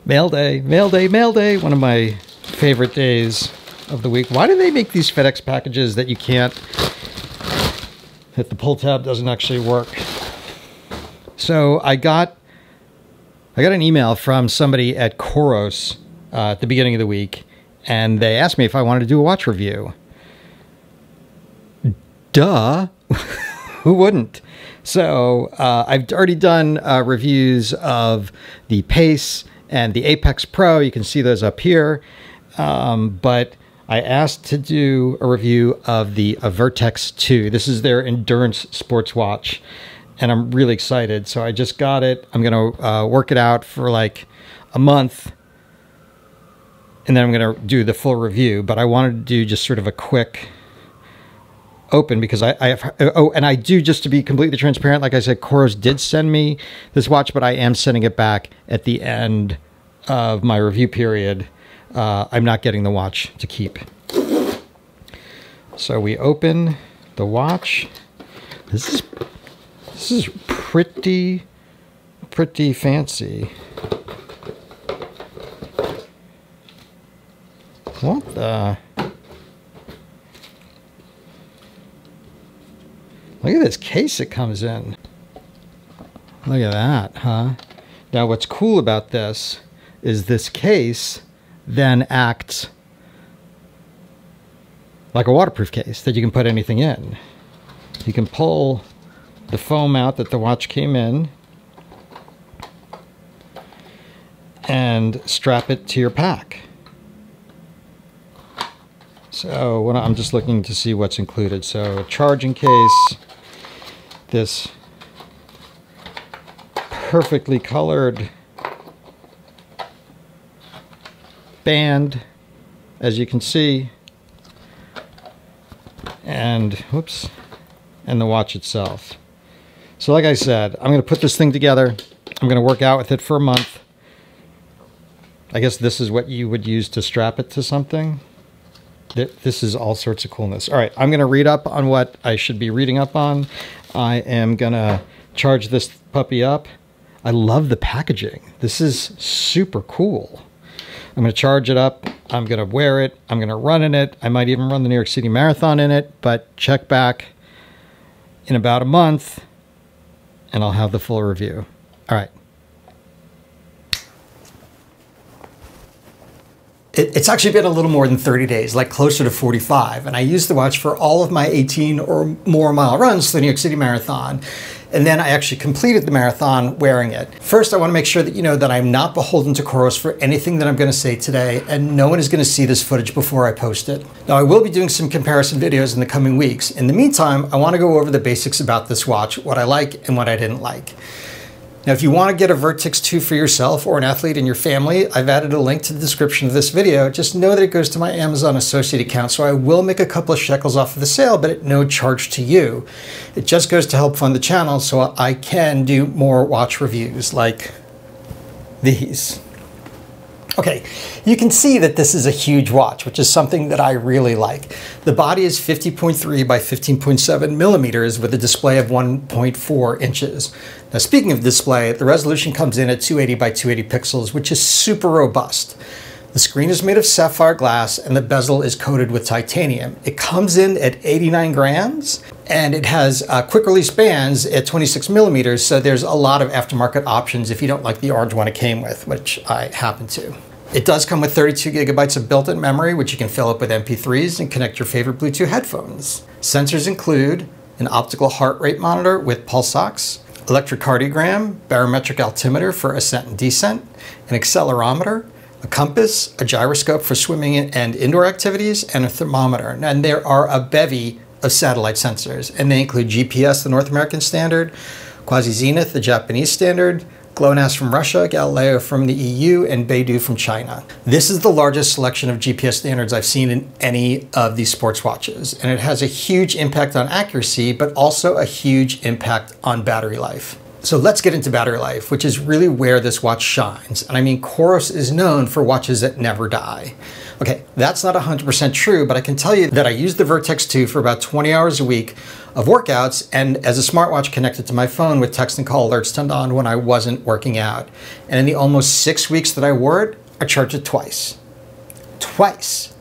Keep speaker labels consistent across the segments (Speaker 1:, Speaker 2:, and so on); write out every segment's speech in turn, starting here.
Speaker 1: Mail day, mail day, mail day. One of my favorite days of the week. Why do they make these FedEx packages that you can't, that the pull tab doesn't actually work? So I got an email from somebody at Coros at the beginning of the week, and they asked me if I wanted to do a watch review. Duh. Who wouldn't? So I've already done reviews of the Pace and the Apex Pro. You can see those up here. But I asked to do a review of the Vertix 2. This is their endurance sports watch, and I'm really excited. So I just got it. I'm going to work it out for like a month, and then I'm going to do the full review. But I wanted to do just sort of a quick open because I do, just to be completely transparent, like I said, Coros did send me this watch, but I am sending it back at the end of my review period. I'm not getting the watch to keep. So we open the watch. This is pretty fancy. What the? Look at this case it comes in. Look at that, huh? Now what's cool about this is this case then acts like a waterproof case that you can put anything in. You can pull the foam out that the watch came in and strap it to your pack. So I'm just looking to see what's included. So a charging case, this perfectly colored band, as you can see, and whoops, and the watch itself. So like I said, I'm going to put this thing together. I'm going to work out with it for a month. I guess this is what you would use to strap it to something. This is all sorts of coolness. All right, I'm going to read up on what I should be reading up on. I am going to charge this puppy up. I love the packaging. This is super cool. I'm going to charge it up. I'm going to wear it. I'm going to run in it. I might even run the New York City Marathon in it, but check back in about a month and I'll have the full review. All right. It's actually been a little more than 30 days, like closer to 45. And I used the watch for all of my 18 or more mile runs to the New York City Marathon. And then I actually completed the marathon wearing it. First, I want to make sure that you know that I'm not beholden to Coros for anything that I'm going to say today, and no one is going to see this footage before I post it. Now, I will be doing some comparison videos in the coming weeks. In the meantime, I want to go over the basics about this watch, what I like and what I didn't like. Now, if you want to get a Vertix 2 for yourself or an athlete in your family, I've added a link to the description of this video. Just know that it goes to my Amazon associate account, so I will make a couple of shekels off of the sale, but at no charge to you. It just goes to help fund the channel so I can do more watch reviews like these. Okay, you can see that this is a huge watch, which is something that I really like. The body is 50.3 by 15.7 millimeters with a display of 1.4 inches. Now, speaking of display, the resolution comes in at 280 by 280 pixels, which is super robust. The screen is made of sapphire glass and the bezel is coated with titanium. It comes in at 89 grams and it has quick release bands at 26 millimeters, so there's a lot of aftermarket options if you don't like the orange one it came with, which I happen to. It does come with 32 gigabytes of built-in memory, which you can fill up with MP3s and connect your favorite Bluetooth headphones. Sensors include an optical heart rate monitor with pulse ox, electrocardiogram, barometric altimeter for ascent and descent, an accelerometer, a compass, a gyroscope for swimming and indoor activities, and a thermometer. And there are a bevy of satellite sensors, and they include GPS, the North American standard, Quasi-Zenith, the Japanese standard, GLONASS from Russia, Galileo from the EU, and Beidou from China. This is the largest selection of GPS standards I've seen in any of these sports watches, and it has a huge impact on accuracy, but also a huge impact on battery life. So let's get into battery life, which is really where this watch shines. And I mean, Coros is known for watches that never die. Okay, that's not 100% true, but I can tell you that I use the Vertix 2 for about 20 hours a week of workouts, and as a smartwatch connected to my phone with text and call alerts turned on when I wasn't working out. And in the almost 6 weeks that I wore it, I charged it twice. Twice.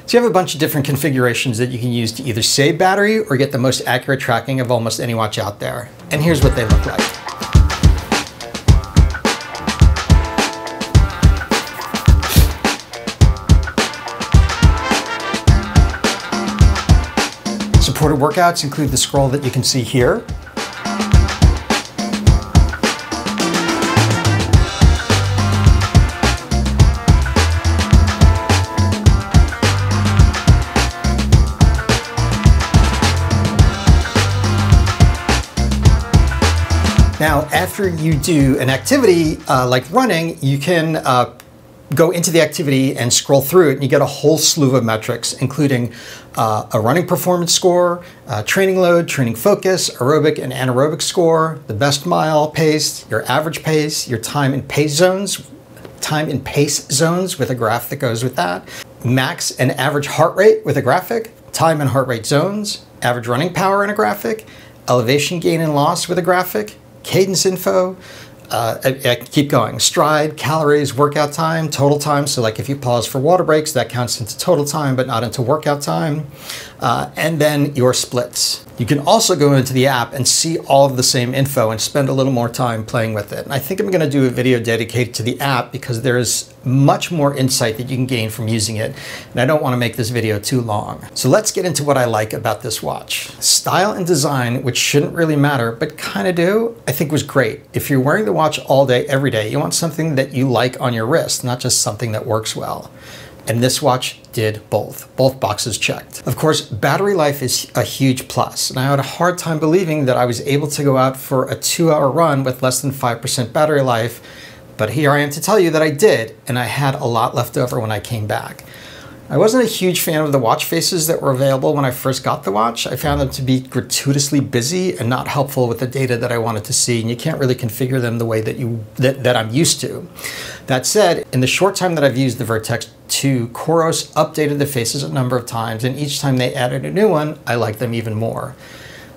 Speaker 1: So you have a bunch of different configurations that you can use to either save battery or get the most accurate tracking of almost any watch out there. And here's what they look like. Supported workouts include the scroll that you can see here. Now, after you do an activity like running, you can go into the activity and scroll through it, and you get a whole slew of metrics, including a running performance score, training load, training focus, aerobic and anaerobic score, the best mile pace, your average pace, your time and pace zones with a graph that goes with that, max and average heart rate with a graphic, time and heart rate zones, average running power in a graphic, elevation gain and loss with a graphic, cadence info, I keep going, stride, calories, workout time, total time. So like if you pause for water breaks, that counts into total time, but not into workout time. And then your splits. You can also go into the app and see all of the same info and spend a little more time playing with it. And I think I'm gonna do a video dedicated to the app because there's much more insight that you can gain from using it. And I don't wanna make this video too long. So let's get into what I like about this watch. Style and design, which shouldn't really matter, but kinda do, I think was great. If you're wearing the watch all day, every day, you want something that you like on your wrist, not just something that works well. And this watch did both boxes checked. Of course, battery life is a huge plus, and I had a hard time believing that I was able to go out for a 2-hour run with less than 5% battery life, but here I am to tell you that I did, and I had a lot left over when I came back. I wasn't a huge fan of the watch faces that were available when I first got the watch. I found them to be gratuitously busy and not helpful with the data that I wanted to see, and you can't really configure them the way that I'm used to. That said, in the short time that I've used the Vertix 2, Coros updated the faces a number of times, and each time they added a new one, I like them even more.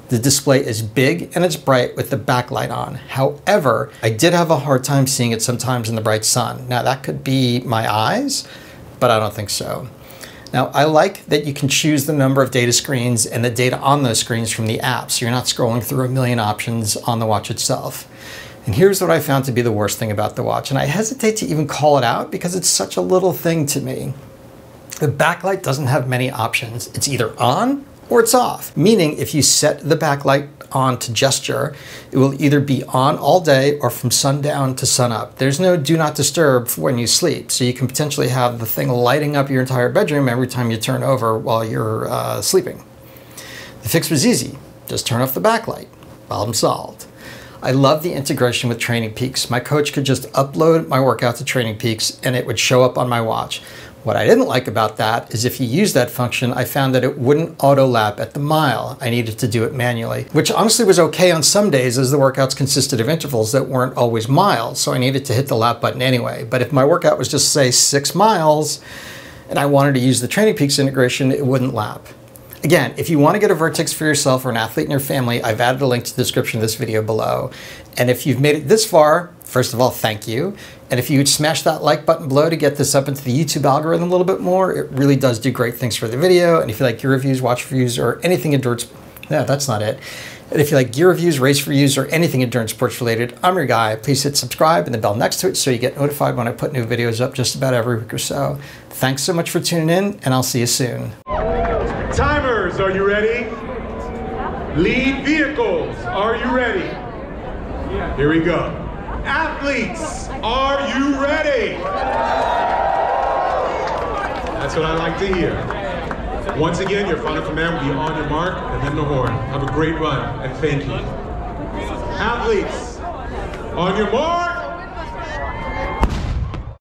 Speaker 1: The display is big and it's bright with the backlight on. However, I did have a hard time seeing it sometimes in the bright sun. Now that could be my eyes, but I don't think so. Now, I like that you can choose the number of data screens and the data on those screens from the app, so you're not scrolling through a million options on the watch itself. And here's what I found to be the worst thing about the watch, and I hesitate to even call it out because it's such a little thing to me. The backlight doesn't have many options. It's either on or it's off, meaning if you set the backlight on to gesture, it will either be on all day or from sundown to sunup. There's no do not disturb for when you sleep, so you can potentially have the thing lighting up your entire bedroom every time you turn over while you're sleeping. The fix was easy. Just turn off the backlight. Problem solved. I love the integration with Training Peaks. My coach could just upload my workout to Training Peaks and it would show up on my watch. What I didn't like about that is if you use that function, I found that it wouldn't auto lap at the mile. I needed to do it manually, which honestly was okay on some days as the workouts consisted of intervals that weren't always miles, so I needed to hit the lap button anyway. But if my workout was just, say, 6 miles, and I wanted to use the Training Peaks integration, it wouldn't lap. Again, if you want to get a Vertix for yourself or an athlete in your family, I've added a link to the description of this video below. And if you've made it this far, first of all, thank you. And if you would smash that like button below to get this up into the YouTube algorithm a little bit more, it really does do great things for the video. And if you like gear reviews, watch reviews, or anything endurance, no, that's not it. And if you like gear reviews, race reviews, or anything endurance sports related, I'm your guy. Please hit subscribe and the bell next to it so you get notified when I put new videos up just about every week or so. Thanks so much for tuning in, and I'll see you soon.
Speaker 2: Timers, are you ready? Lead vehicles, are you ready? Here we go. Athletes, are you ready? That's what I like to hear. Once again, your final command will be on your mark and then the horn. Have a great run, and thank you. Athletes, on your mark.